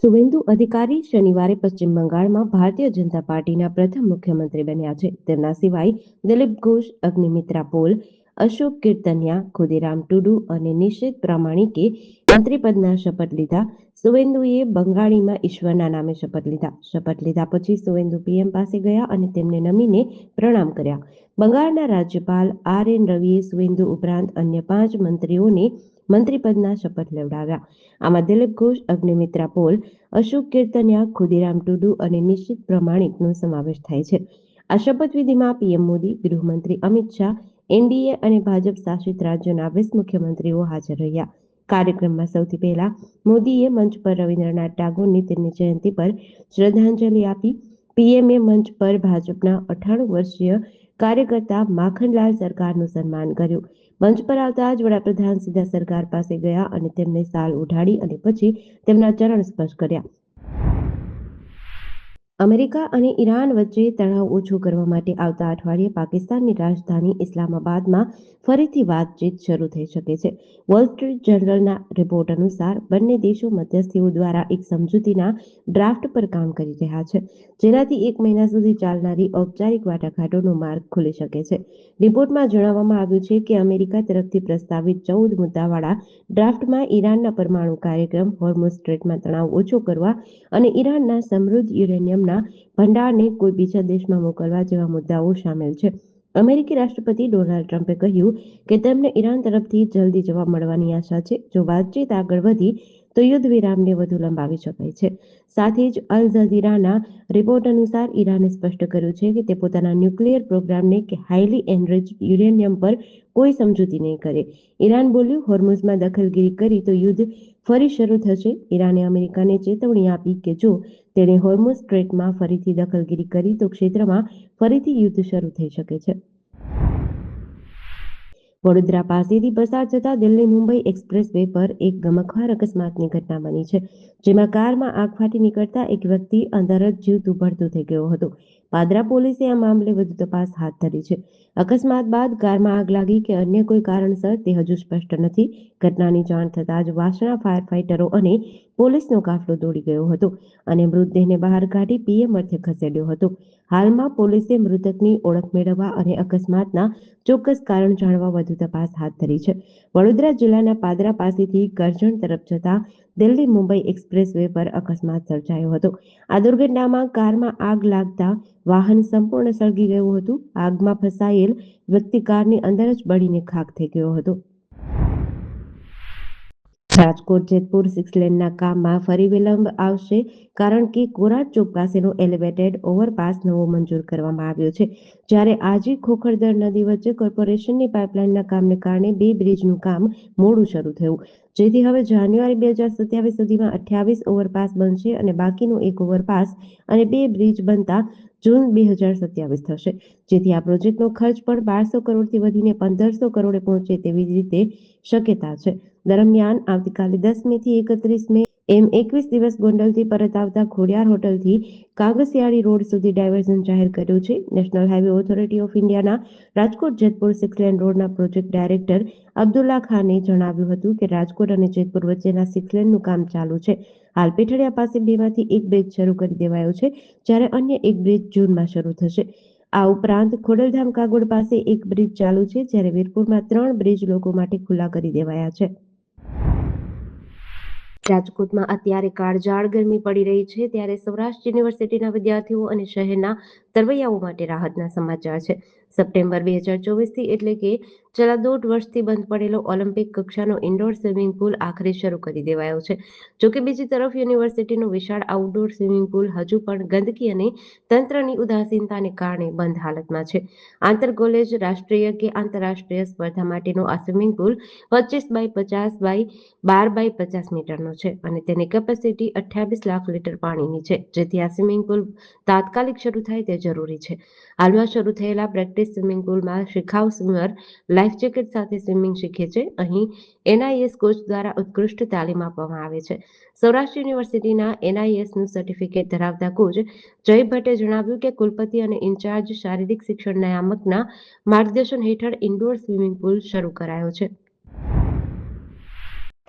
શુભેન્દુ અધિકારી શનિવારે પશ્ચિમ બંગાળમાં ભારતીય જનતા પાર્ટીના પ્રથમ મુખ્યમંત્રી બન્યા છે. તેમના સિવાય દિલીપ ઘોષ, અગ્નિમિત્રા પોલ, અશોક કીર્તનિયા, ખુદીરામ ટુડુ અને નિશીથ પ્રામાણિકે મંત્રીપદના શપથ લીધા. શુભેન્દુએ બંગાળીમાં ઈશ્વરના નામે શપથ લીધા. શપથ લીધા પછી શુભેન્દુ પીએમ પાસે ગયા અને તેમને નમીને પ્રણામ કર્યા. બંગાળના રાજ્યપાલ આર.એન. રવિએ શુભેન્દુ ઉપરાંત અન્ય 5 મંત્રીઓને મંત્રીપદના શપથ લેવડાવ્યા. આમાં દિલીપ ઘોષ, અગ્નિમિત્રા પોલ, અશોક કીર્તનિયા, ખુદીરામ ટુડુ અને નિશીથ પ્રામાણિકનો સમાવેશ થાય છે. આ શપથવિધિમાં પીએમ મોદી, ગૃહમંત્રી અમિત શાહ, એનડીએ અને ભાજપ શાસિત રાજ્યોના 20 મુખ્યમંત્રીઓ હાજર રહ્યા. કાર્યક્રમમાં સૌથી પહેલા મોદીએ મંચ પર રવિન્દ્રનાથ ટાગોરની તેમની જયંતિ પર શ્રદ્ધાંજલિ આપી. પીએમએ મંચ પર ભાજપના 98 વર્ષીય કાર્યકર્તા માખનલાલ સરકારનું સન્માન કર્યું. મંચ પર આવતા જ વડાપ્રધાન સીધા સરકાર પાસે ગયા અને તેમને શાલ ઓઢાડી અને પછી તેમના ચરણ સ્પર્શ કર્યા. અમેરિકા અને ઈરાન વચ્ચે તણાવ ઓછો કરવા માટે આવતા અઠવાડિયે પાકિસ્તાનની રાજધાની ઇસ્લામાબાદમાં ફરીથી વાતચીત શરૂ થઈ શકે છે. વોલ સ્ટ્રીટ જર્નલના રિપોર્ટ અનુસાર બંને દેશો મધ્યસ્થીઓ દ્વારા એક સમજૂતીના ડ્રાફ્ટ પર કામ કરી રહ્યા છે, જેનાથી 1 મહિના સુધી ચાલનારી ઔપચારિક વાટાઘાટોનો માર્ગ ખુલી શકે છે. રિપોર્ટમાં જણાવવામાં આવ્યું છે કે અમેરિકા તરફથી પ્રસ્તાવિત 14 મુદ્દાવાળા ડ્રાફ્ટમાં ઈરાનના પરમાણુ કાર્યક્રમ, હોર્મુઝ સ્ટ્રેટમાં તણાવ ઓછો કરવા અને ઈરાનના સમૃદ્ધ યુરેનિયમના ભંડારને કોઈ બીજા દેશમાં મોકલવા જેવા મુદ્દાઓ સામેલ છે. અમેરિકી રાષ્ટ્રપતિ ડોનાલ્ડ ટ્રમ્પે કહ્યું કે તેમને ઈરાન તરફથી જલ્દી જવાબ મળવાની આશા છે. જો વાતચીત આગળ વધી તો યુદ્ધ વિરામને વધુ લંબાવી શકાય છે. સાથે જ અલ જઝીરાના રિપોર્ટ અનુસાર ઈરાને સ્પષ્ટ કર્યું છે કે તે પોતાના ન્યુક્લિયર પ્રોગ્રામને કે હાઈલી એનરિચ્ડ યુરેનિયમ પર કોઈ સમજૂતી નહીં કરે. ઈરાન બોલ્યું, હોર્મુઝમાં દખલગીરી કરી તો યુદ્ધ ફરી શરૂ થશે. ઈરાને અમેરિકાને ચેતવણી આપી કે જો તેણે હોર્મુઝ સ્ટ્રેટમાં ફરીથી દખલગીરી કરી તો ક્ષેત્રમાં ફરીથી યુદ્ધ શરૂ થઈ શકે છે. વડોદરા પાસેથી પસાર થતા દિલ્હી મુંબઈ એક્સપ્રેસ વે પર એક ગમખ્વાર અકસ્માતની ઘટના બની છે, જેમાં કારમાં આગ ફાટી નીકળતા એક વ્યક્તિ અંદર જ જીવતું ભડતું થઈ ગયો હતો. પાદરા પોલીસે આ મામલે વધુ તપાસ હાથ ધરી છે. અકસ્માત બાદ કારમાં આગ લાગી કે અન્ય કોઈ કારણસર તે હજુ સ્પષ્ટ નથી. ઘટનાની જાણ થતાં જ વાસણા ફાયર ફાઈટરો અને પોલીસનો કાફલો દોડી ગયો હતો અને મૃતદેહને બહાર કાઢી પીએમ અર્થે ખસેડ્યો હતો. હાલમાં પોલીસે મૃતકની ઓળખ મેળવવા અને અકસ્માતના ચોક્કસ કારણ જાણવા વધુ તપાસ હાથ ધરી છે. વડોદરા જિલ્લાના પાદરા પાસેથી કરજણ તરફ જતા દિલ્હી મુંબઈ એક્સપ્રેસ વે પર અકસ્માત સર્જાયો હતો. આ દુર્ઘટનામાં કારમાં આગ લાગતા વાહન સંપૂર્ણ સળગી ગયું હતું. આગમાં ફસાયેલ વ્યક્તિ કારની અંદર જ બળીને ખાખ થઈ ગયો હતો. રાજકોટ જેતપુર 6 લેનના કામમાં ફરી વિલંબ આવશે, કારણ કે કોરાટ ચોક પાસેનો એલિવેટેડ ઓવરપાસ નવો મંજૂર કરવામાં આવ્યો છે. જ્યારે આજી ખોખરદર નદી વચ્ચે કોર્પોરેશનની પાઇપલાઇનના કામને કારણે 2 બ્રિજનું કામ મોડું શરૂ થયું, જેથી હવે જાન્યુઆરી 2027 સુધીમાં 28 ઓવરપાસ બનશે અને બાકીનો 1 ઓવરપાસ અને 2 બ્રિજ બનતા જૂન 2027 થશે. જેથી આ પ્રોજેક્ટનો ખર્ચ પણ 1200 કરોડથી વધીને 1500 કરોડે પહોંચે તેવી રીતે શક્યતા છે. દરમિયાન આવતીકાલે 10 મેથી 31 મે એમ 21 દિવસ ગોંડલથી પરત આવતા ખોડિયાર હોટલથી કાગસિયાળી રોડ સુધી ડાયવર્ઝન જાહેર કર્યું છે. નેશનલ હાઈવે ઓથોરિટી ઓફ ઇન્ડિયાના રાજકોટ જેતપુર 6 લેન રોડના પ્રોજેક્ટ ડાયરેક્ટર અબ્દુલ્લા ખાને જણાવ્યું હતું કે રાજકોટ અને જેતપુર વચ્ચેના 6 લેનનું કામ ચાલુ છે. હાલ પેઠડિયા પાસે 2માંથી 1 બ્રિજ શરૂ કરી દેવાયો છે, જ્યારે અન્ય 1 બ્રિજ જૂનમાં શરૂ થશે. આ ઉપરાંત ખોડલધામ કાગોડ પાસે 1 બ્રિજ ચાલુ છે, જ્યારે વીરપુરમાં 3 બ્રિજ લોકો માટે ખુલ્લા કરી દેવાયા છે. રાજકોટમાં અત્યારે કાળઝાળ ગરમી પડી રહી છે, ત્યારે સૌરાષ્ટ્ર યુનિવર્સિટીના વિદ્યાર્થીઓ અને શહેરના તરવૈયાઓ માટે રાહતના સમાચાર છે. સપ્ટેમ્બર 2024થી એટલે કે છેલ્લા 1.5 વર્ષથી બંધ પડેલો ઓલિમ્પિક કક્ષાનો ઇન્ડોર સ્વિમિંગ પુલ આખરે શરૂ કરી દેવાયો છે. જોકે બીજી તરફ યુનિવર્સિટીનો વિશાળ આઉટડોર સ્વિમિંગ પુલ હજુ પણ ગંદકી અને તંત્રની ઉદાસીનતાને કારણે બંધ હાલતમાં છે. આંતર કોલેજ, રાષ્ટ્રીય કે આંતરરાષ્ટ્રીય સ્પર્ધા માટેનો આ swimming pool 25 by 50 by 12 by 50 મીટરનો છે અને તેની કેપેસિટી 28 લાખ લીટર પાણીની છે, જેથી આ સ્વિમિંગ પુલ તાત્કાલિક શરૂ થાય તે જરૂરી છે. હાલમાં શરૂ થયેલા પ્રેક્ટિસ સ્વિમિંગ પુલમાં શિખાઉ સ્વિમર લાઈફ જેકેટ સાથે સ્વિમિંગ શીખે છે. અહીં એનઆઈએસ કોચ દ્વારા ઉત્કૃષ્ટ તાલીમ આપવામાં આવે છે. સૌરાષ્ટ્ર યુનિવર્સિટીના એનઆઈએસનું સર્ટિફિકેટ ધરાવતા કોચ જય ભટ્ટે જણાવ્યું કે કુલપતિ અને ઇન્ચાર્જ શારીરિક શિક્ષણ નિયામકના માર્ગદર્શન હેઠળ ઇન્ડોર સ્વિમિંગ પુલ શરૂ કરાયો છે.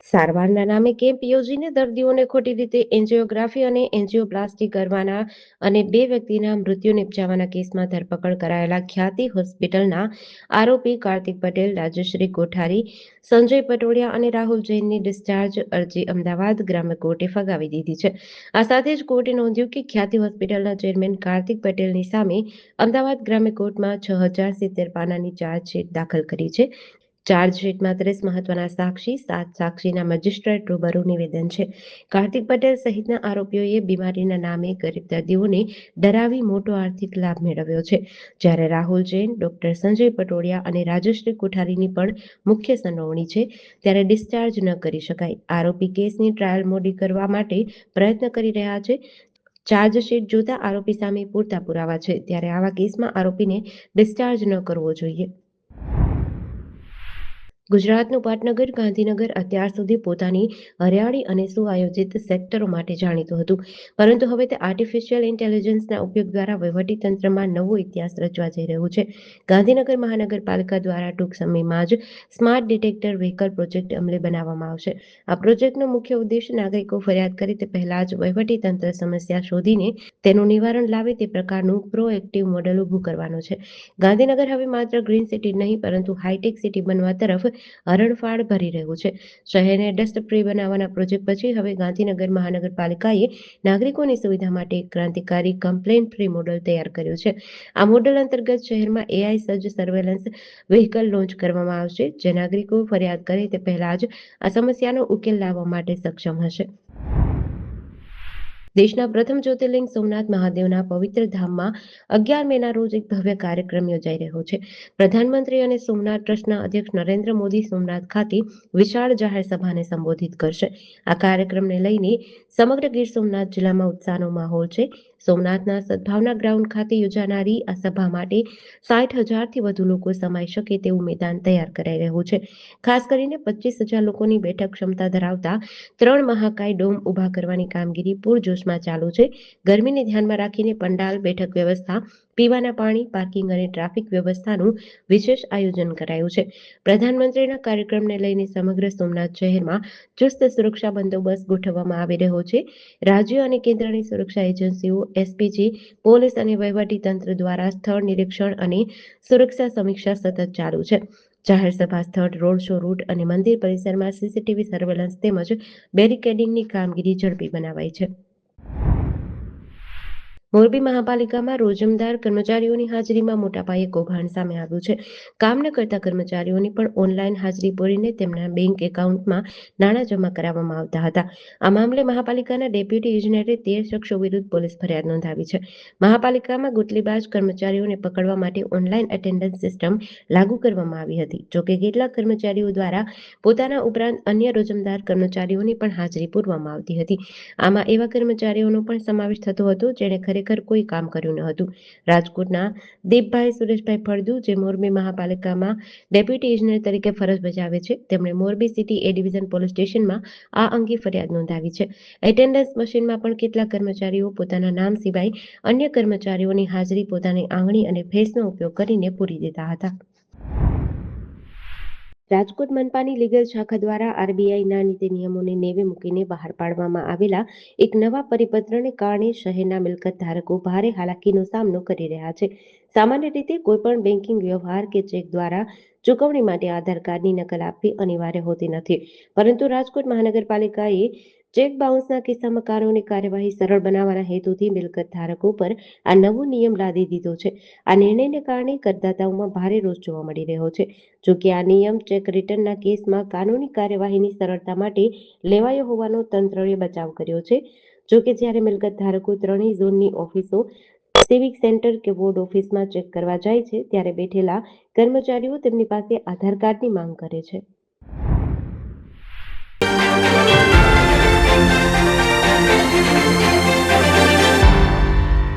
સારવારના નામે કેમ્પ યોજીને દર્દીઓને ખોટી રીતે એન્જિયોગ્રાફી અને એન્જિયોપ્લાસ્ટી કરવાના અને 2 વ્યક્તિના મૃત્યુ નિપજાવવાના કેસમાં ધરપકડ કરાયેલા ખ્યાતિ હોસ્પિટલના આરોપી કાર્તિક પટેલ, રાજશ્રી કોઠારી, સંજય પટોડિયા અને રાહુલ જૈનની ડિસ્ચાર્જ અરજી અમદાવાદ ગ્રામ્ય કોર્ટે ફગાવી દીધી છે. આ સાથે જ કોર્ટે નોંધ્યું કે ખ્યાતિ હોસ્પિટલના ચેરમેન કાર્તિક પટેલની સામે અમદાવાદ ગ્રામ્ય કોર્ટમાં 6070 પાનાની ચાર્જશીટ દાખલ કરી છે. ચાર્જશીટમાં 30 મહત્વના સાક્ષી, 7 સાક્ષીના મજિસ્ટ્રેટ રૂબરૂ નિવેદન છે. કાર્તિક પટેલ સહિતના આરોપીઓએ બીમારીના નામે ગરીબ દર્દીઓને ડરાવી મોટો આર્થિક લાભ મેળવ્યો છે. જ્યારે રાહુલ જૈન, ડોક્ટર સંજય પટોડિયા અને રાજશ્રી કોઠારીની પણ મુખ્ય સંડોવણી છે, ત્યારે ડિસ્ચાર્જ ન કરી શકાય. આરોપી કેસની ટ્રાયલ મોડી કરવા માટે પ્રયત્ન કરી રહ્યા છે. ચાર્જશીટ જોતા આરોપી સામે પૂરતા પુરાવા છે, ત્યારે આવા કેસમાં આરોપીને ડિસ્ચાર્જ ન કરવો જોઈએ. ગુજરાતનું પાટનગર ગાંધીનગર અત્યાર સુધી પોતાની હરિયાળી અને સુઆયોજિત સેક્ટરો માટે જાણીતું હતું, પરંતુ હવે તે આર્ટિફિશિયલ ઇન્ટેલિજન્સના ઉપયોગ દ્વારા વહીવટીતંત્રમાં નવો ઇતિહાસ રચવા જઈ રહ્યું છે. ગાંધીનગર મહાનગરપાલિકા દ્વારા ટૂંક સમયમાં જ સ્માર્ટ ડિટેક્ટર વ્હીકલ પ્રોજેક્ટ અમલે બનાવવામાં આવશે. આ પ્રોજેક્ટનો મુખ્ય ઉદ્દેશ નાગરિકો ફરિયાદ કરે તે પહેલા જ વહીવટીતંત્ર સમસ્યા શોધીને તેનું નિવારણ લાવે તે પ્રકારનું પ્રોએક્ટિવ મોડેલ ઊભું કરવાનો છે. ગાંધીનગર હવે માત્ર ગ્રીન સિટી નહીં, પરંતુ હાઈટેક સિટી બનવા તરફ હરણફાળ ભરી રહ્યું છે. શહેરને ડસ્ટ ફ્રી બનાવવાના પ્રોજેક્ટ પછી હવે ગાંધીનગર મહાનગરપાલિકાએ નાગરિકોની સુવિધા માટે એક ક્રાંતિકારી કમ્પ્લેન ફ્રી મોડલ તૈયાર કર્યું છે. આ મોડલ અંતર્ગત શહેરમાં એઆઈ સજ્જ સર્વેલન્સ વ્હીકલ લોન્ચ કરવામાં આવશે, જે નાગરિકો ફરિયાદ કરે તે પહેલા જ આ સમસ્યાનો ઉકેલ લાવવા માટે સક્ષમ હશે. દેશના પ્રથમ જ્યોતિર્લિંગ સોમનાથ મહાદેવના પવિત્ર ધામમાં 11 મેના રોજ એક ભવ્ય કાર્યક્રમ યોજાઈ રહ્યો છે. પ્રધાનમંત્રી અને સોમનાથ ટ્રસ્ટના અધ્યક્ષ નરેન્દ્ર મોદી સોમનાથ ખાતે વિશાળ જાહેર સભાને સંબોધિત કરશે. આ કાર્યક્રમને લઈને સમગ્ર ગીર સોમનાથ જિલ્લામાં ઉત્સાહનો માહોલ છે. સોમનાથના સદભાવના ગ્રાઉન્ડ ખાતે યોજાનારી આ સભા માટે 60,000થી વધુ લોકો સમાઈ શકે તેવું મેદાન તૈયાર કરાઈ રહ્યું છે. ખાસ કરીને 25,000 લોકોની બેઠક ક્ષમતા ધરાવતા 3 મહાકાય ડોમ ઊભા કરવાની કામગીરી પૂરજોશમાં ચાલુ છે. ગરમીને ધ્યાનમાં રાખીને પંડાલ, બેઠક વ્યવસ્થા, પીવાના પાણી, પાર્કિંગ અને ટ્રાફિક વ્યવસ્થાનું વિશેષ આયોજન કરાયું છે. પ્રધાનમંત્રીના કાર્યક્રમને લઈને સમગ્ર સોમનાથ શહેરમાં ચુસ્ત સુરક્ષા બંદોબસ્ત ગોઠવવામાં આવી રહ્યો છે. રાજ્ય અને કેન્દ્રની સુરક્ષા એજન્સીઓ, એસપીજી, પોલીસ અને વહીવટી તંત્ર દ્વારા સ્થળ નિરીક્ષણ અને સુરક્ષા સમીક્ષા સતત ચાલુ છે. જાહેર સભા સ્થળ, રોડ શો રૂટ અને મંદિર પરિસરમાં સીસીટીવી સર્વેલન્સ તેમજ બેરિકેડિંગની કામગીરી ઝડપી બનાવાઈ છે. મોરબી મહાપાલિકામાં રોજમદાર કર્મચારીઓની હાજરીમાં મોટા પાયે કૌભાંડ સામે આવ્યું છે. કામ ન કરતા કર્મચારીઓની પણ ઓનલાઈન હાજરી પૂરીને તેમના બેંક એકાઉન્ટમાં નાણાં જમા કરાવવામાં આવતા હતા. આ મામલે મહાપાલિકાના ડેપ્યુટી ઇજનેરે 13 શખ્સો વિરુદ્ધ પોલીસ ફરિયાદ નોંધાવી છે. મહાપાલિકામાં ગુટલીબાજ કર્મચારીઓને પકડવા માટે ઓનલાઈન એટેન્ડન્સ સિસ્ટમ લાગુ કરવામાં આવી હતી. જોકે કેટલાક કર્મચારીઓ દ્વારા પોતાના ઉપરાંત અન્ય રોજમદાર કર્મચારીઓની પણ હાજરી પૂરવામાં આવતી હતી. આમાં એવા કર્મચારીઓનો પણ સમાવેશ થતો હતો જેણે ખરેખર કોઈ કામ કર્યું ન હતું. રાજકોટના દીપભાઈ સુરેશભાઈ ફળદુ, જે મોરબી મહાપાલિકામાં ડેપ્યુટી ઇજનેર તરીકે ફરજ બજાવે છે, તેમણે મોરબી સિટી એ ડિવિઝન પોલીસ સ્ટેશનમાં આ અંગે ફરિયાદ નોંધાવી છે. એટેન્ડન્સ મશીનમાં પણ કેટલાક કર્મચારીઓ પોતાના નામ સિવાય અન્ય કર્મચારીઓની હાજરી પોતાની આંગળી અને ફેસનો ઉપયોગ કરીને પૂરી દેતા હતા. રાજકોટ મનપાની લીગલ શાખા દ્વારા આરબીઆઈના નીતિ નિયમોને નેવે મૂકીને બહાર પાડવામાં આવેલા એક નવા પરિપત્રને કારણે શહેરના મિલકત ધારકો ભારે હાલાકીનો સામનો કરી રહ્યા છે. સામાન્ય રીતે કોઈપણ બેન્કિંગ વ્યવહાર કે ચેક દ્વારા ચૂકવણી માટે આધાર કાર્ડની નકલ આપવી અનિવાર્ય હોતી નથી, પરંતુ રાજકોટ મહાનગરપાલિકાએ ચેક બાઉન્સના કિસ્સામાં કાનૂની કાર્યવાહી સરળ બનાવવાના હેતુથી મિલકત ધારકો પર આ નવો નિયમ લાદી દીધો છે. આ નિર્ણયને કારણે કરદાતાઓમાં ભારે રોષ જોવા મળી રહ્યો છે. જોકે આ નિયમ ચેક રિટર્નના કેસમાં કાનૂની કાર્યવાહીની સરળતા માટે લેવાયો હોવાનો તંત્રએ બચાવ કર્યો છે. જોકે જ્યારે મિલકત ધારકો ત્રણેય ઝોનની ઓફિસો, સિવિક સેન્ટર કે વોર્ડ ઓફિસમાં ચેક કરવા જાય છે, ત્યારે બેઠેલા કર્મચારીઓ તેમની પાસે આધાર કાર્ડની માંગ કરે છે.